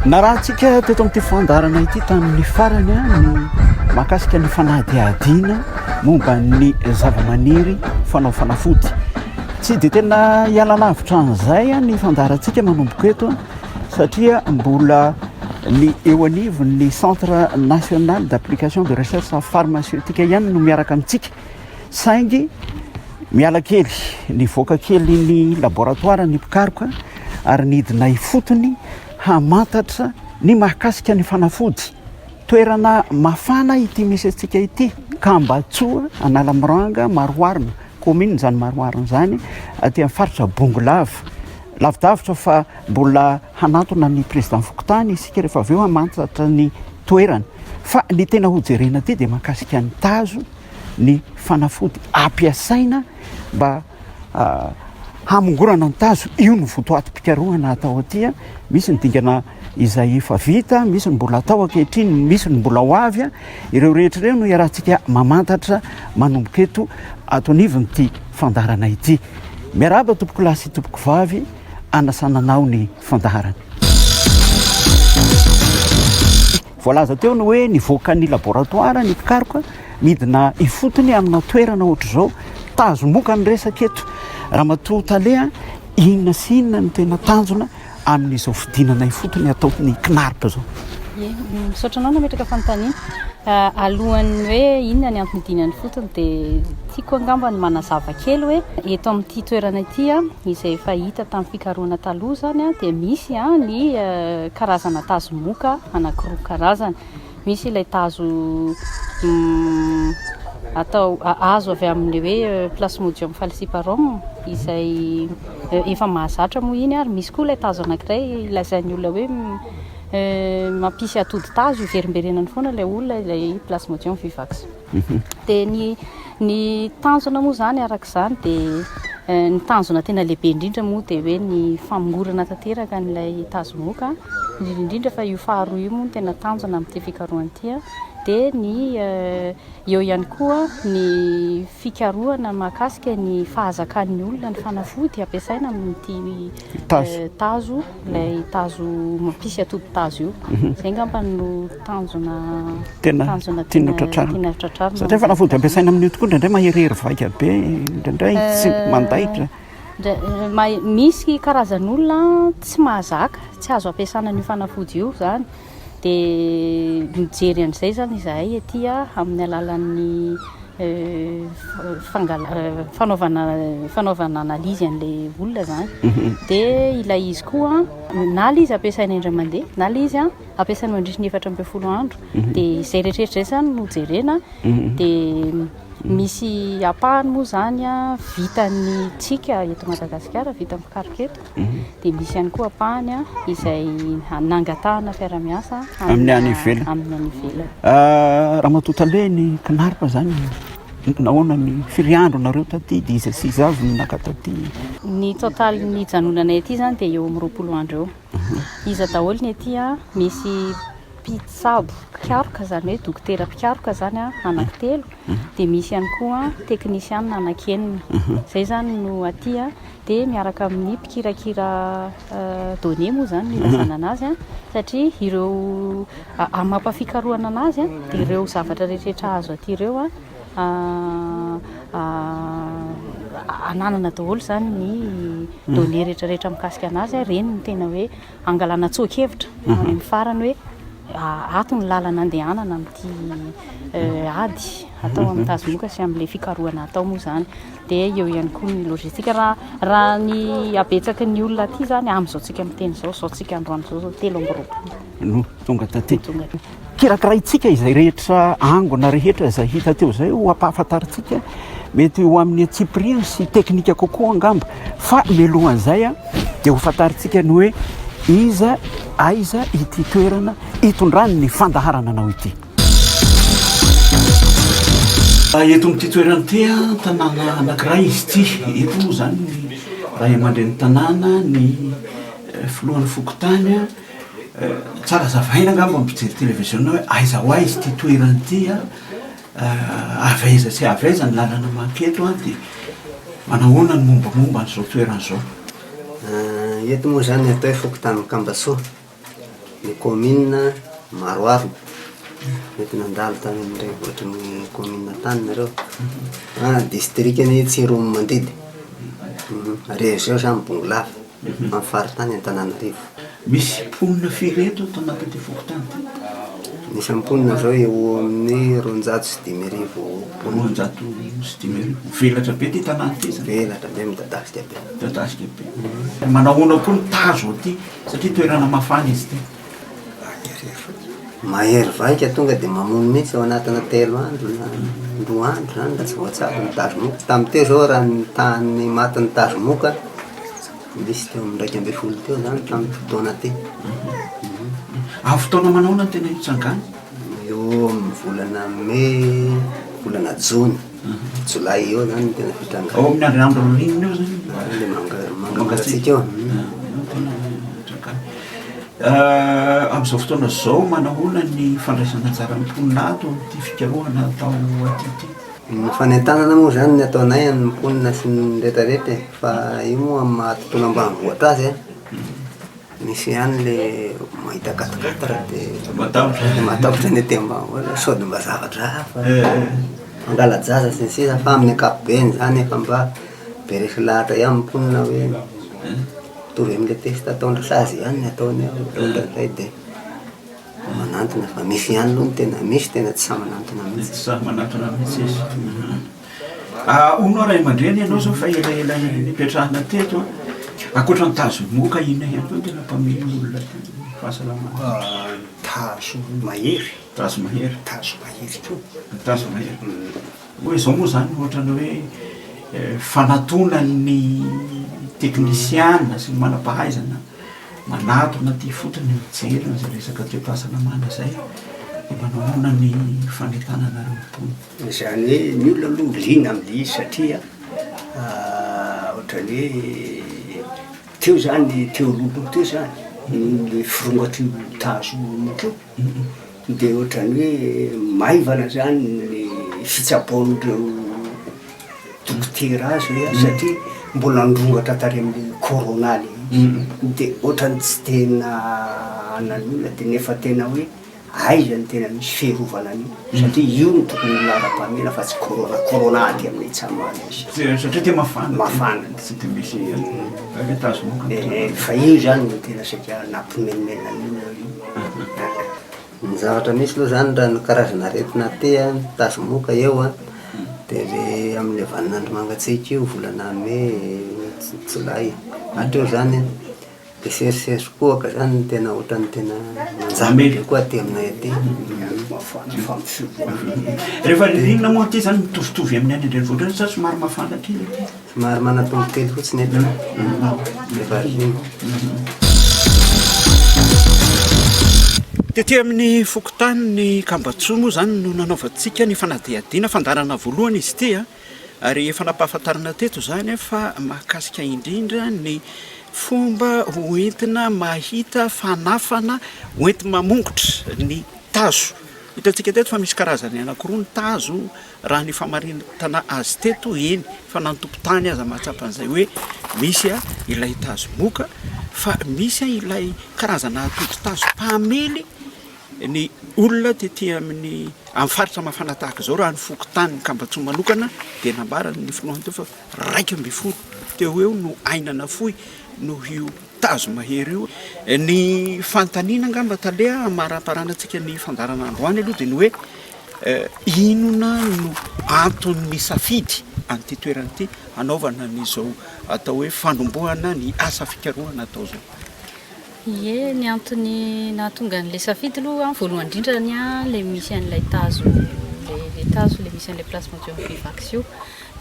narahantsika teto amin'ity fandarana ity tamin'ny farany a ny mahakasika ny fanadiadiana momba ny zava-maniry fanao fanafody. Tsy dia tena hiala lavitra an'izay a ny fandarantsika manomboka eto satria mbola ny eo anivon'ny Centre National d'Application de Recherche Pharmaceutique ihany no miaraka amintsika, saingy miala kely ny voaka kely ny laboratoire ny pikaroka ary nidina ifotony hamantatra ny mahakasika ny fanafody. Toerana mafana ity misy antsika ity, Kambatsoa, Analamoranga, Maroarina, commune zany Maroarina zany, aty amin'ny faritra Bongolava. Lavidavitra fa mbola hanatona ny président Fokontany isika rehefa avy eo hamantatra ny toerana. Fa ny tena hojerena ty dia mahakasika ny tazo ny fanafody ampiasaina mba hamongorana ny tazo. Io no votoatim-pikarohana atao aty. Misy ny dingana izay efa vita, misy ny mbola atao ankehitriny, misy ny mbola ho avy. Ireo rehetra ireo no iarahantsika mamantatra manomboka eto ato anivon'ity fandarana ity. Miarahaba tompoko lahy sy tompoko vavy, anasananao ny fandarana. Voalaza teo ny hoe nivoaka ny laboratoire ny pikaroka midina ifotony amina toerana ohatr' zao, tazo moka ny resaka eto. Ramatoa Talea, inona sy inona no tena tanjona amin'izao fidinana ifotony atao ny knarpa zao? Misaotra anao nametraka fanontaniana. Alohan'ny hoe inona ny antony idinany fotony dia tiako angamba ny manazava kely hoe eto amin'ity toerana ity izay efa hita tamin'ny fikarohana taloha zany dia misy ny karazana tazo moka anankiroa karazany. Misy ilay tazo atao azo avy amin'ny hoe Plasmodium falciparum izay efa mahazatra moa iny ary misy koa ilay tazo anankiray lazain'ny olona hoe mampisy atody tazo iverimberenany foana ilay olona ilay Plasmodium vivax. Dia ny tanjona moa zany araka izany dia ny tanjona tena lehibe indrindra moa dia hoe ny famongorana tanteraka n'ilay tazo moka, indrindra fa io faharoa io moa tena tanjona amin'ity fikarohana ity. Dia ny eo ihany koa ny fikarohana mahakasika ny fahazakan'ny olona ny fanafody ampiasaina amin'ity tazo, ilay tazo mampisy atody tazo io. Izay ngamba no tanjona tena tiana tratrarina. Satria fanafody ampiasaina amin'io tokoa indraindray maherihery vaika be, indraindray tsy mandaitra. Misy karazan'olona tsy mahazaka, tsy azo ampiasana ny fanafody io zany. Dia mijery an'izay zany izahay etỳ amin'ny alalan'ny fanaovana analizy an'ilay olona zany. Dia ilay izy koa na ilay izy ampiasaina indray mandeha, na ilay izy ampiasaina mandritra ny 4-ambin'ny andro. Dia izay rehetrarehetra izay zany no jerena. Dia misy apahany moa zany vitan'ny tsika eto Madagasikara, vita amin'ny pikaroka eto. Dia misy ihany koa apahany izay nangatahana fiara-miasa amin'ny any ivelany. Ramatoa Talea, ny knarpa zany nahoana ny firiandro nareo taty dia iza sy iza avy naka taty? Ny total ny janonanay aty zany dia eo amin'ny 20 andro eo. Iza daholo ny aty misy mpitsabo pikaroka zany hoe dokotera pikaroka zany anankitelo. Dia misy ihany koa teknisiana anankenina. Izay zany no aty dia miaraka amin'ny mpikirakira données moa zany ilazana anazy satria ireo mampafikarohana anazy dia ireo zavatra rehetrarehetra azo aty ireo ananana daholo zany ny données rehetrarehetra mikasika anazy. Reny no tena hoe angalana tsoakevitra amin'ny farany hoe ato ny lalana andehanana amin'ity ady atao amin'ny tazo moka sy amin'ilay fikarohana atao moa zany. Dia eo ihany koa ny lojistika raha ny abetsaky ny olona aty zany amin'izao tsika miteny zao tsika androany zao 3 tonga taty. Kirakiraitsika izay rehetra angona rehetra izay hita teo zay ho ampahafantaritsika mety ho amin'ny atsipirina sy teknika kokoa angamba. Fa mialohan'izay dia ho fantaritsika ny hoe aiza ity toerana itondrany ny fandaharana anao ity. Eto amin'ity toerana ity tanàna anankiray izy ity. Eto moa zany raha iamandren'ny tanàna ny filohan'ny Fokontany tsara zavaina angamba mijery televiziona hoe aiza ho aiza ity toerana ity avaiza sy avaiza ny lalana manketo dia manahoana ny mombamomba an'izao toerana izao. Eto moa zany atao hoe Fokontany Kambatsoa. ny commune maroaro mety nandalo tany amin'ireny ohatry ny commune tany nareo district ny Tsiromo Mandidy région zany Bongolava amin'ny faritany Antananarivo. Misy mponina fireto ato anatin'ity fokontany ty? Misy mponina zao eo amin'ny 210,000 mponina. 210,000 velatra be ty tanàna ty zany? Velatra be midadasika be. Midadasika be. Manahoana koa ny tazo aty satria toerana mafana izy ty. Mahery vaika tonga dia mamono mihitsy ao anatina 3 andro na 2 andro zany la tsy voatsabo ny tazomoka. Tamin'ny teo zao raha ny tany matin'ny tazomoka misy teo amin'ny 12 teo zany tamin'ny fotoana ty. Amin'ny fotoana manahoana ny tena hitsangana? Eo amin'ny volana Mai, volana Jona, Jolay eo zany tena fitrangana. Ao amin'ny andro ririnina eo zany? Le mangatsiaka eo. Amin'izao fotoana zao manahoana ny fandraisana anjara mponina ato ty fikarohana atao aty ty? Ny fanentanana moa zany ny ataonay ny mponina sy ny rehetrarehetra fa io moa amin'ny mahatontona ambanivohitra azy misy ihany le mahita katakatara dia matahotra ny aty ambanivohitra sody mba zavatra hafa mangala jaza sy ny sisa fa amin'ny ankapobeny zany efa mba beresy lahatra ihany mponina hoe mitovy amin'le test ataondra sazy ihany ny ataony ondran'izay dia manantona fa misy ihany aloha ny tena misy tena tsy sa manantona mihitsy. Tsy sa manantona mihitsy izy. Ono ray aman-dreny ianao zao fa elaela nipetrahana teto ankoatra ny tazo moka ina ihany koa tena mpamily olona fahasalamana. Tazo mahery. Tazo mahery. Tazo mahery koa. Tazo mahery. Hoe zao moa zany ohatrany hoe fanatona ny teknisiana sy ny manam-pahaizana manatona ty fotony mijery zay resaka toe-pahasalamana zay dia manahoana ny fanentanana reo mpony. Zany hoe ny olona aloha liana amin'izy satria ohatrany hoe teo zany teo loloha teo zany le firongatry tazo moka eo dia ohatrany hoe maivana zany ny fitsaboan'ireo dokotera azy hoe satria mbola nirongatra tary amin'ny koronaly dia ohatrany tsy tena anan'olona dia nefa tena hoe aiza ny tena misy fiarovana an'io satria io no tokony lara-pamena fa tsy korona ty amin'ny tsamana izy satria tia mafana. Mafana tsy dia misy le tazo moka. fa io zany no tena satria nampimenimena an'olona io. Ny zavatra misy aloha zany raha ny karazana aretina ty tazo moka eo dia le amin'ny vaninandro mangatsiaka io volana Mai, Jolay atreo zany dia serisery koa ka zany tena ohatrany tena manjamy koa aty aminay aty. Rehefa ririnina moa ty zany mitovitovy amin'ny any andrenivohitra sa somary mafana kely aty? Somary manatombo kely fotsiny aty rehefa ririnina. Tetỳ amin'ny fokontany ny Kambatsoa moa zany no nanaovantsika ny fanadihadiana fandarana voalohany izy ity ary efa nampahafantarana teto zany fa mahakasika indrindra ny fomba hoentina mahita fanafana hoentina mamongotra ny tazo. Hitantsika teto fa misy karazany anankiroa ny tazo raha ny famaritana azy teto eny fa nanotompo-tany aza mahatsapa an'izay hoe misy ilay tazo moka fa misy ilay karazana atody tazo mpamely ny olona tetỳ amin'ny faritra mafana tahaka zao raha ny fokontany ny Kambatsoa manokana dia nambarany ny finoany teo fa 2 teo eo no ainana fohy no io tazo mahery io. Ny fantaniana angamba taleha maraparanantsika ny fandarana androany aloha dia ny hoe inona no antony safidy an'ity toerana ity hanaovana n'izao atao hoe fanombohana ny asa fikarohana atao zao. Ie, ny antony nahatonga an'ilay safidy aloha voalohany indrindrany le misy an'ilay tazo le tazo le misy an'ilay plasmodium vivax io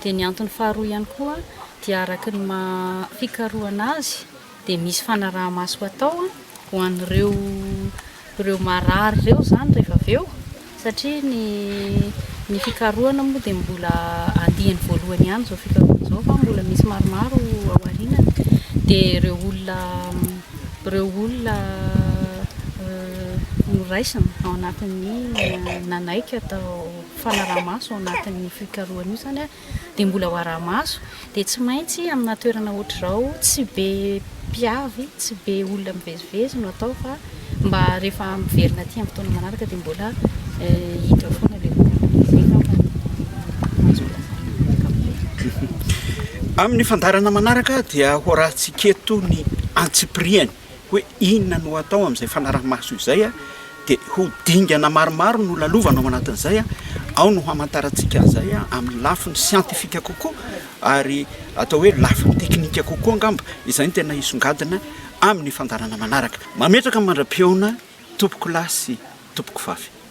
dia ny antony faharoa ihany koa dia araka ny fikarohana azy dia misy fanaraha-maso atao ho an'ireo marary ireo zany rehefa avy eo satria ny fikarohana moa dia mbola andihany voalohany ihany zao fikarohana zao fa mbola misy maromaro ao aorianany dia ireo olona noraisina ao anatin'ny nanaiky atao fanaraha-maso ao anatin'ny fikarohana io zany dia mbola ho araha-maso dia tsy maintsy amina toerana ohatr'izao tsy be mpiavy tsy be olona mivezivezy no atao fa mba rehefa miverina aty amin'ny fotoana manaraka dia mbola hiditra foana le zay amin'ny fandarana manaraka dia horantsika eto ny antsipriany hoe inona no atao amin'izay fanarahamaso izay a dia ho dingana maromaro no lalovana ao anatin'izay a ao no hamantarantsika an'izay a amin'ny lafiny siantifika kokoa ary atao hoe lafiny teknika kokoa angamba izay ny tena hisongadina amin'ny fandarana manaraka mametraka mandra-peona tompoko lahy sy tompoko vavy